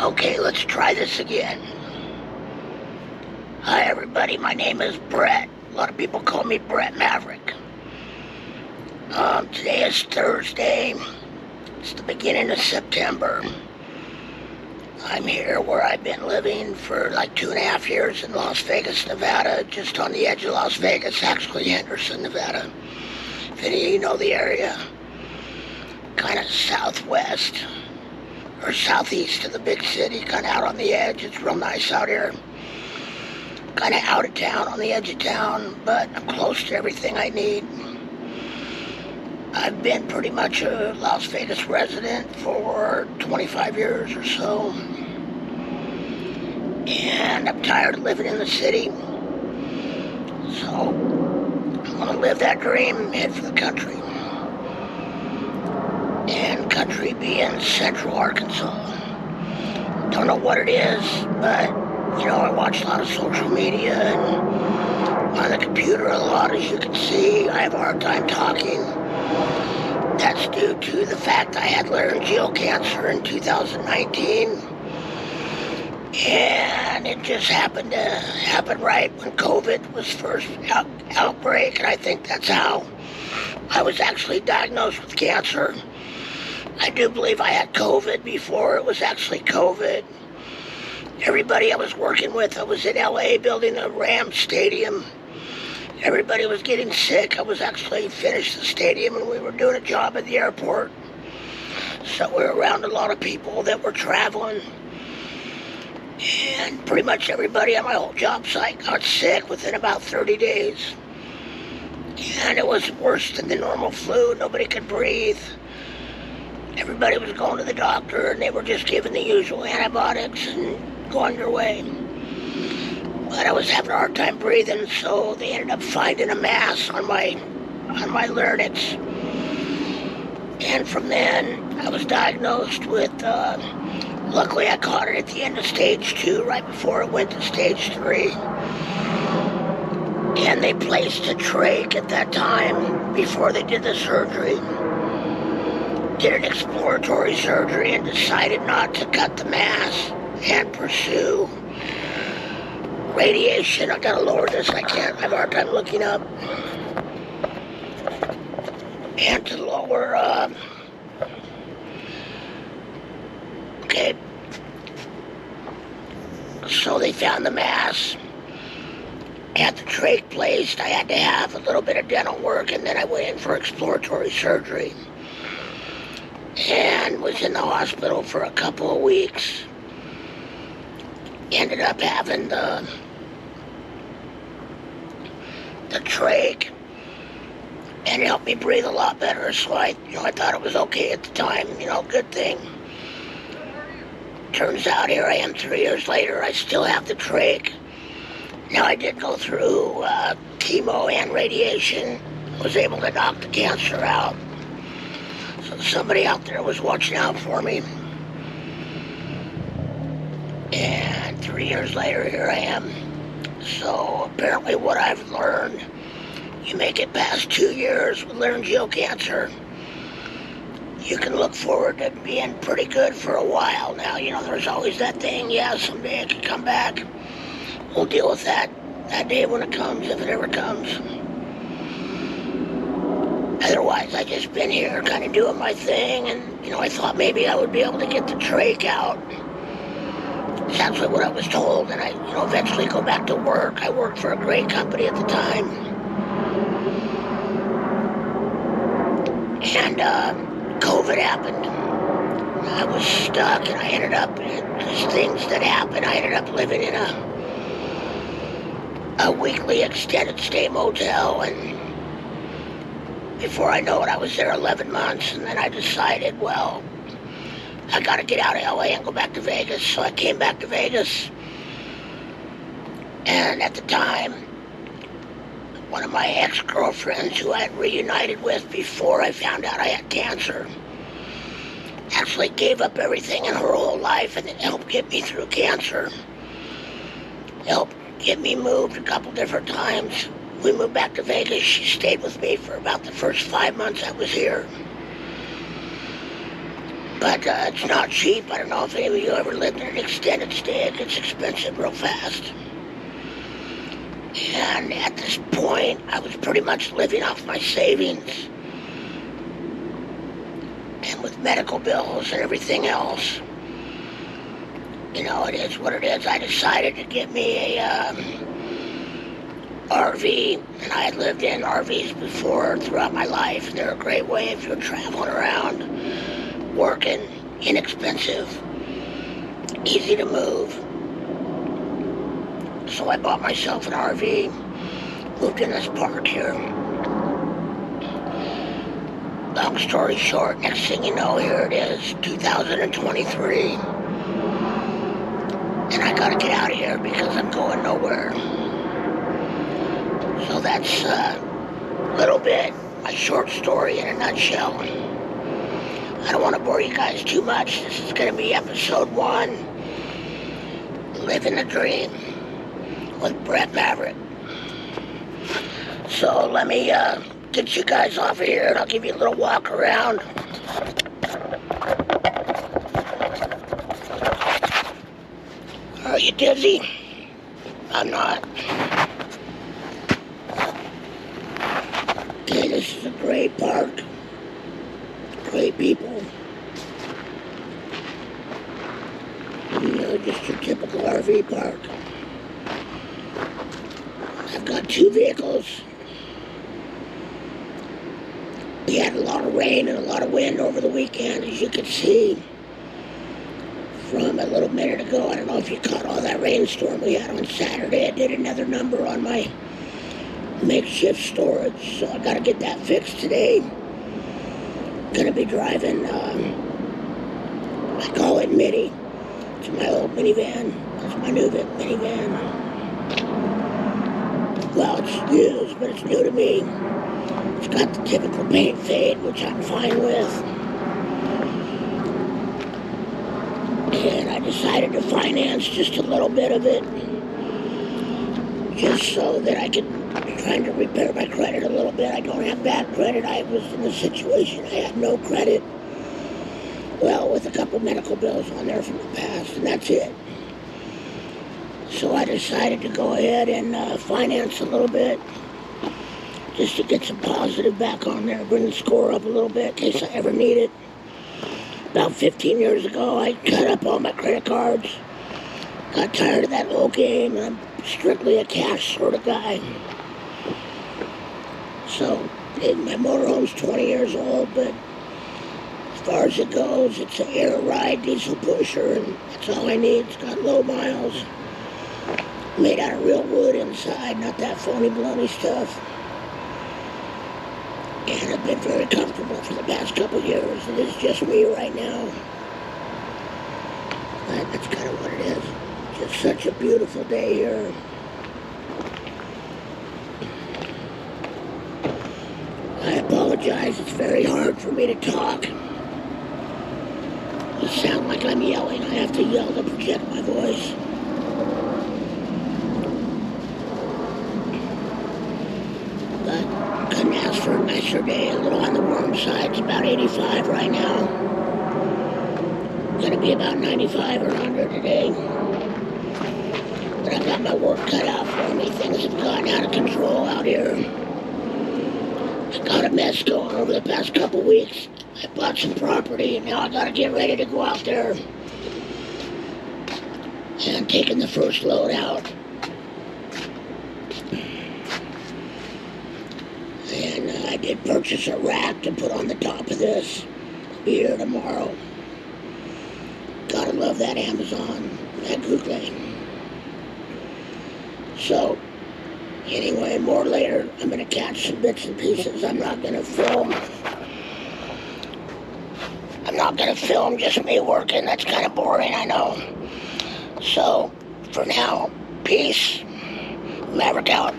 Okay, let's try this again. Hi everybody, my name is Brett. A lot of people call me Brett Maverick. Today is Thursday. It's the beginning of September. I'm here where I've been living for like 2.5 years in Las Vegas, Nevada, just on the edge of Las Vegas, actually Henderson, Nevada. If any of you know the area, kind of southwest or southeast of the big city, kind of out on the edge. It's real nice out here. Kind of out of town, on the edge of town, but I'm close to everything I need. I've been pretty much a Las Vegas resident for 25 years or so, and I'm tired of living in the city, so I'm going to live that dream and head for the country, and country being Central Arkansas. Don't know what it is, but you know, I watch a lot of social media and on the computer a lot, as you can see. I have a hard time talking. That's due to the fact I had laryngeal cancer in 2019. And it just happened to happen right when COVID was first outbreak. And I think that's how I was actually diagnosed with cancer. I do believe I had COVID before it was actually COVID. Everybody I was working with, I was in LA building a Rams stadium. Everybody was getting sick. I was actually finished the stadium and we were doing a job at the airport. So we were around a lot of people that were traveling. And pretty much everybody on my whole job site got sick within about 30 days. And it was worse than the normal flu. Nobody could breathe. Everybody was going to the doctor and they were just giving the usual antibiotics and going their way. But I was having a hard time breathing, so they ended up finding a mass on my larynx. And from then, I was diagnosed with, luckily I caught it at the end of stage 2, right before it went to stage 3. And they placed a trach at that time, before they did the surgery. Did an exploratory surgery and decided not to cut the mass and pursue radiation. I gotta lower this, I can't, I have a hard time looking up. And to lower, okay. So they found the mass, had the trach placed. I had to have a little bit of dental work, and then I went in for exploratory surgery. And was in the hospital for a couple of weeks. Ended up having the trach, and it helped me breathe a lot better, so I thought it was okay at the time, good thing. Turns out here I am 3 years later, I still have the trach. Now I did go through chemo and radiation, was able to knock the cancer out. So somebody out there was watching out for me. And 3 years later, here I am. So apparently what I've learned, you make it past 2 years with laryngeal cancer, you can look forward to being pretty good for a while. Now, there's always that thing, yeah, someday it could come back. We'll deal with that day when it comes, if it ever comes. Otherwise, I just been here kind of doing my thing, and, I thought maybe I would be able to get the trach out. That's actually what I was told, and I, eventually go back to work. I worked for a great company at the time. And COVID happened. I was stuck, and I ended up, just things that happened, I ended up living in a weekly extended stay motel, and before I know it, I was there 11 months, and then I decided, well, I gotta get out of LA and go back to Vegas. So I came back to Vegas, and at the time, one of my ex-girlfriends who I had reunited with before I found out I had cancer actually gave up everything in her whole life, and it helped get me through cancer. It helped get me moved a couple different times. We moved back to Vegas. She stayed with me for about the first 5 months I was here. But it's not cheap. I don't know if any of you ever lived in an extended stay. It gets expensive real fast. And at this point, I was pretty much living off my savings. And with medical bills and everything else, you know, it is what it is. I decided to get me a RV, and I had lived in RVs before throughout my life, and they're a great way if you're traveling around, working, inexpensive, easy to move. So I bought myself an RV, moved in this park here. Long story short, next thing you know, here it is, 2023. And I gotta get out of here because I'm going nowhere. So that's a little bit my short story in a nutshell. I don't want to bore you guys too much. This is gonna be episode 1, Living the Dream with Maverick. So let me get you guys off of here and I'll give you a little walk around. Are you dizzy? I'm not. Okay, this is a great park. Great people. You know, just your typical RV park. I've got 2 vehicles. We had a lot of rain and a lot of wind over the weekend, as you can see from a little minute ago. I don't know if you caught all that rainstorm we had on Saturday. I did another number on my makeshift storage, so I gotta get that fixed today. Gonna be driving, I call it Mini. It's my old minivan. It's my new minivan. Well, it's used, but it's new to me. It's got the typical paint fade, which I'm fine with. And I decided to finance just a little bit of it, just so that I could trying to repair my credit a little bit. I don't have bad credit. I was in a situation I had no credit. Well, with a couple medical bills on there from the past, and that's it. So I decided to go ahead and finance a little bit, just to get some positive back on there, bring the score up a little bit in case I ever need it. About 15 years ago, I cut up all my credit cards. Got tired of that little game, and I'm strictly a cash sort of guy. So, my motorhome's 20 years old, but as far as it goes, it's an air ride diesel pusher, and that's all I need. It's got low miles, made out of real wood inside, not that phony baloney stuff. And I've been very comfortable for the past couple of years. It is just me right now. But that's kind of what it is. Just such a beautiful day here. I apologize. It's very hard for me to talk. I sound like I'm yelling. I have to yell to project my voice. But couldn't ask for a nicer day. A little on the warm side. It's about 85 right now. Gonna be about 95 or 100 today. But I've got my work cut out for me. Things have gotten out of control out here. I got a mess going over the past couple weeks. I bought some property and now I gotta get ready to go out there. And I'm taking the first load out. And I did purchase a rack to put on the top of this. I'll be here tomorrow. Gotta love that Amazon, that Google. So, anyway, more later. I'm gonna catch some bits and pieces. I'm not gonna film just me working. That's kind of boring, I know. So, for now, peace. Maverick out.